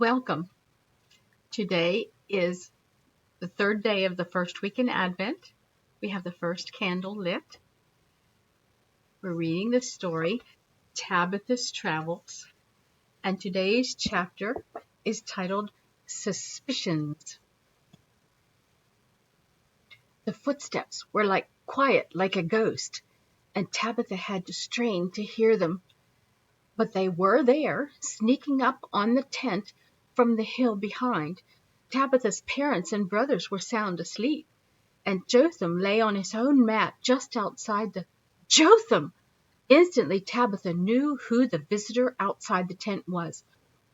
Welcome. Today is the third day of the first week in Advent. We have the first candle lit. We're reading the story, Tabitha's Travels, and today's chapter is titled Suspicions. The footsteps were quiet like a ghost, and Tabitha had to strain to hear them. But they were there, sneaking up on the tent from the hill behind. Tabitha's parents and brothers were sound asleep, and Jotham lay on his own mat just outside the... Jotham! Instantly Tabitha knew who the visitor outside the tent was.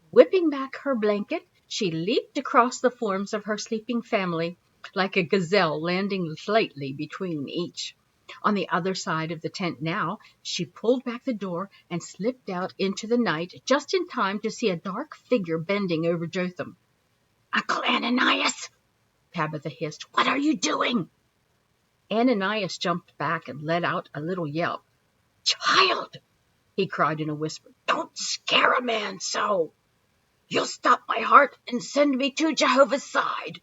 Whipping back her blanket, she leaped across the forms of her sleeping family, like a gazelle landing lightly between each. On the other side of the tent now, she pulled back the door and slipped out into the night just in time to see a dark figure bending over Jotham. "Uncle Ananias!" Tabitha hissed. "What are you doing?" Ananias jumped back and let out a little yelp. "Child!" he cried in a whisper. "Don't scare a man so. You'll stop my heart and send me to Jehovah's side."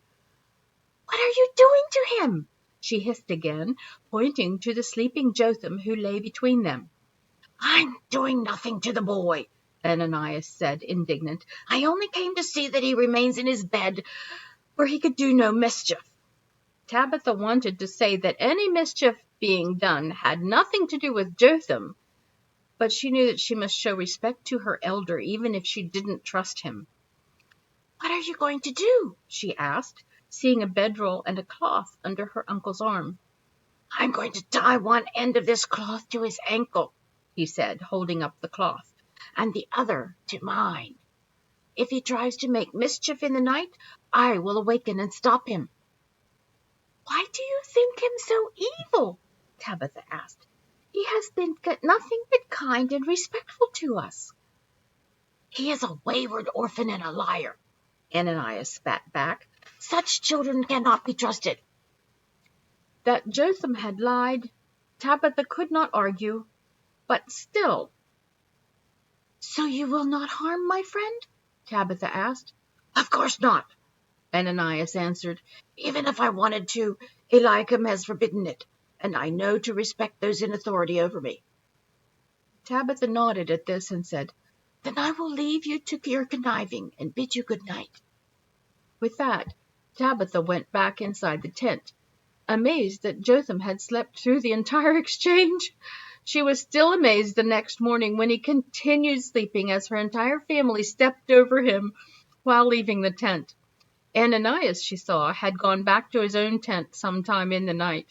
"What are you doing to him?" she hissed again, pointing to the sleeping Jotham who lay between them. "I'm doing nothing to the boy," Ananias said, indignant. "I only came to see that he remains in his bed where he could do no mischief." Tabitha wanted to say that any mischief being done had nothing to do with Jotham, but she knew that she must show respect to her elder even if she didn't trust him. "What are you going to do?" she asked, seeing a bedroll and a cloth under her uncle's arm. "I'm going to tie one end of this cloth to his ankle," he said, holding up the cloth, "and the other to mine. If he tries to make mischief in the night, I will awaken and stop him." "Why do you think him so evil?" Tabitha asked. "He has been nothing but kind and respectful to us." "He is a wayward orphan and a liar," Ananias spat back. "Such children cannot be trusted." That Jotham had lied, Tabitha could not argue, but still... "So you will not harm my friend?" Tabitha asked. "Of course not," Ananias answered. "Even if I wanted to, Eliakim has forbidden it, and I know to respect those in authority over me." Tabitha nodded at this and said, "Then I will leave you to your conniving and bid you good night." With that, Tabitha went back inside the tent, amazed that Jotham had slept through the entire exchange. She was still amazed the next morning when he continued sleeping as her entire family stepped over him while leaving the tent. Ananias, she saw, had gone back to his own tent sometime in the night.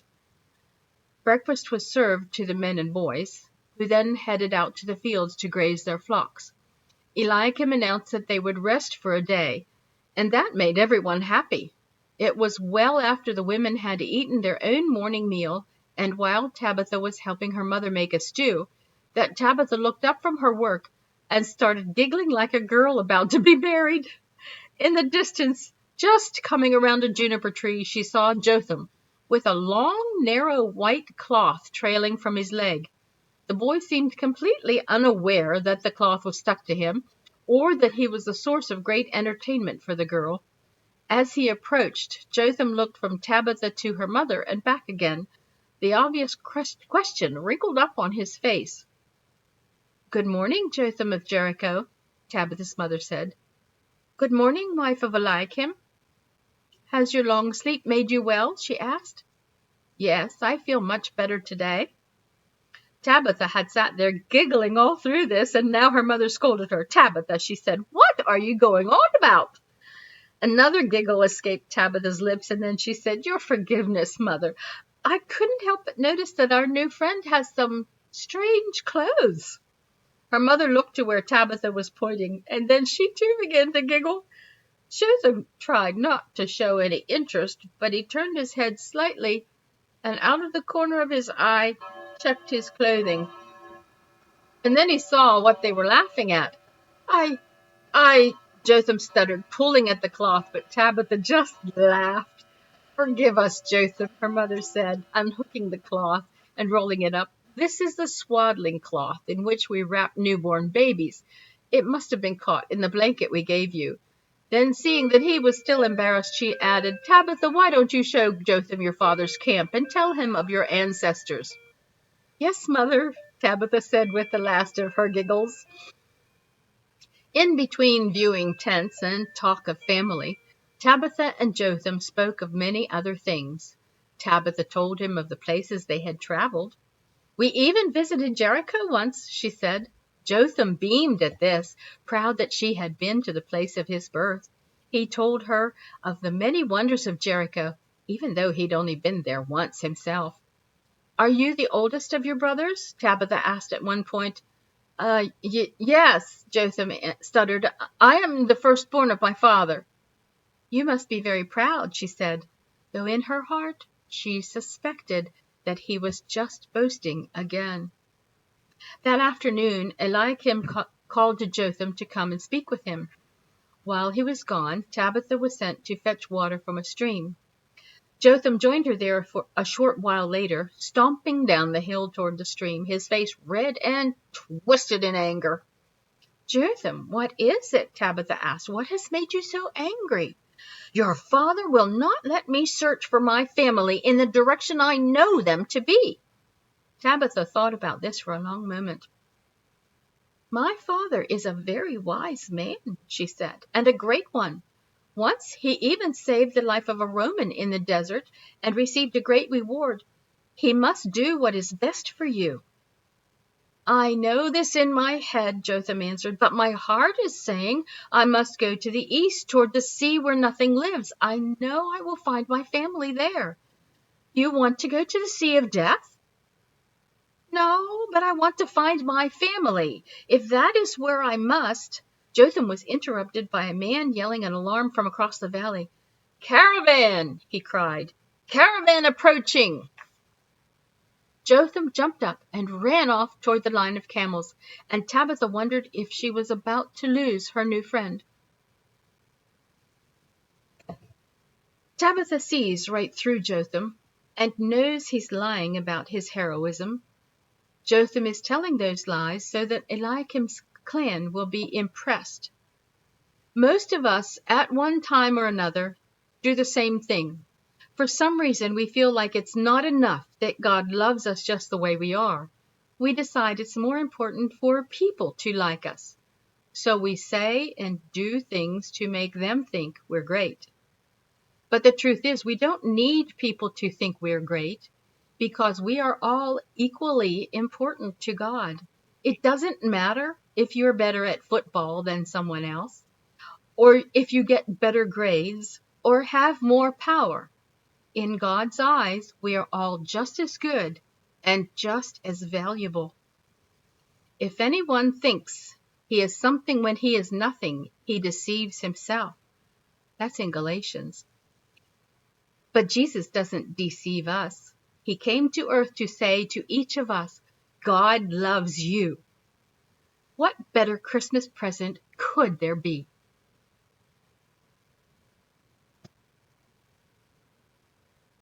Breakfast was served to the men and boys, who then headed out to the fields to graze their flocks. Eliakim announced that they would rest for a day, and that made everyone happy. It was well after the women had eaten their own morning meal, and while Tabitha was helping her mother make a stew, that Tabitha looked up from her work and started giggling like a girl about to be married. In the distance, just coming around a juniper tree, she saw Jotham, with a long, narrow white cloth trailing from his leg. The boy seemed completely unaware that the cloth was stuck to him, or that he was the source of great entertainment for the girl. As he approached, Jotham looked from Tabitha to her mother and back again. The obvious question wrinkled up on his face. "Good morning, Jotham of Jericho," Tabitha's mother said. "Good morning, wife of Eliakim. Has your long sleep made you well?" she asked. "Yes, I feel much better today." Tabitha had sat there giggling all through this, and now her mother scolded her. "Tabitha," she said, "what are you going on about?" Another giggle escaped Tabitha's lips, and then she said, "Your forgiveness, mother. I couldn't help but notice that our new friend has some strange clothes." Her mother looked to where Tabitha was pointing, and then she too began to giggle. Jotham tried not to show any interest, but he turned his head slightly, and out of the corner of his eye checked his clothing. And then he saw what they were laughing at. I, Jotham stuttered, pulling at the cloth, but Tabitha just laughed. "Forgive us, Jotham," her mother said, unhooking the cloth and rolling it up. "This is the swaddling cloth in which we wrap newborn babies. It must have been caught in the blanket we gave you. Then, seeing that he was still embarrassed, she added, "Tabitha, why don't you show Jotham your father's camp and tell him of your ancestors?" "Yes, mother," Tabitha said with the last of her giggles. In between viewing tents and talk of family, Tabitha and Jotham spoke of many other things. Tabitha told him of the places they had traveled. "We even visited Jericho once," she said. Jotham beamed at this, proud that she had been to the place of his birth. He told her of the many wonders of Jericho, even though he'd only been there once himself. "Are you the oldest of your brothers?" Tabitha asked at one point. Yes," Jotham stuttered. "I am the firstborn of my father." "You must be very proud," she said, though in her heart she suspected that he was just boasting again. That afternoon Eliakim called to Jotham to come and speak with him. While he was gone, Tabitha was sent to fetch water from a stream. Jotham joined her there for a short while later, stomping down the hill toward the stream, his face red and twisted in anger. "Jotham, what is it?" Tabitha asked. "What has made you so angry?" "Your father will not let me search for my family in the direction I know them to be." Tabitha thought about this for a long moment. "My father is a very wise man," she said, "and a great one. Once he even saved the life of a Roman in the desert and received a great reward. He must do what is best for you." "I know this in my head," Jotham answered, "but my heart is saying I must go to the east toward the sea where nothing lives. I know I will find my family there." "You want to go to the Sea of Death?" "No, but I want to find my family. If that is where I must—" Jotham was interrupted by a man yelling an alarm from across the valley. "Caravan!" he cried. "Caravan approaching!" Jotham jumped up and ran off toward the line of camels, and Tabitha wondered if she was about to lose her new friend. Tabitha sees right through Jotham and knows he's lying about his heroism. Jotham is telling those lies so that Eliakim's clan will be impressed. Most of us, at one time or another, do the same thing. For some reason, we feel like it's not enough that God loves us just the way we are. We decide it's more important for people to like us. So we say and do things to make them think we're great. But the truth is, we don't need people to think we're great, because we are all equally important to God. It doesn't matter if you're better at football than someone else, or if you get better grades, or have more power. In God's eyes, we are all just as good and just as valuable. If anyone thinks he is something when he is nothing, he deceives himself. That's in Galatians. But Jesus doesn't deceive us. He came to earth to say to each of us, God loves you. What better Christmas present could there be?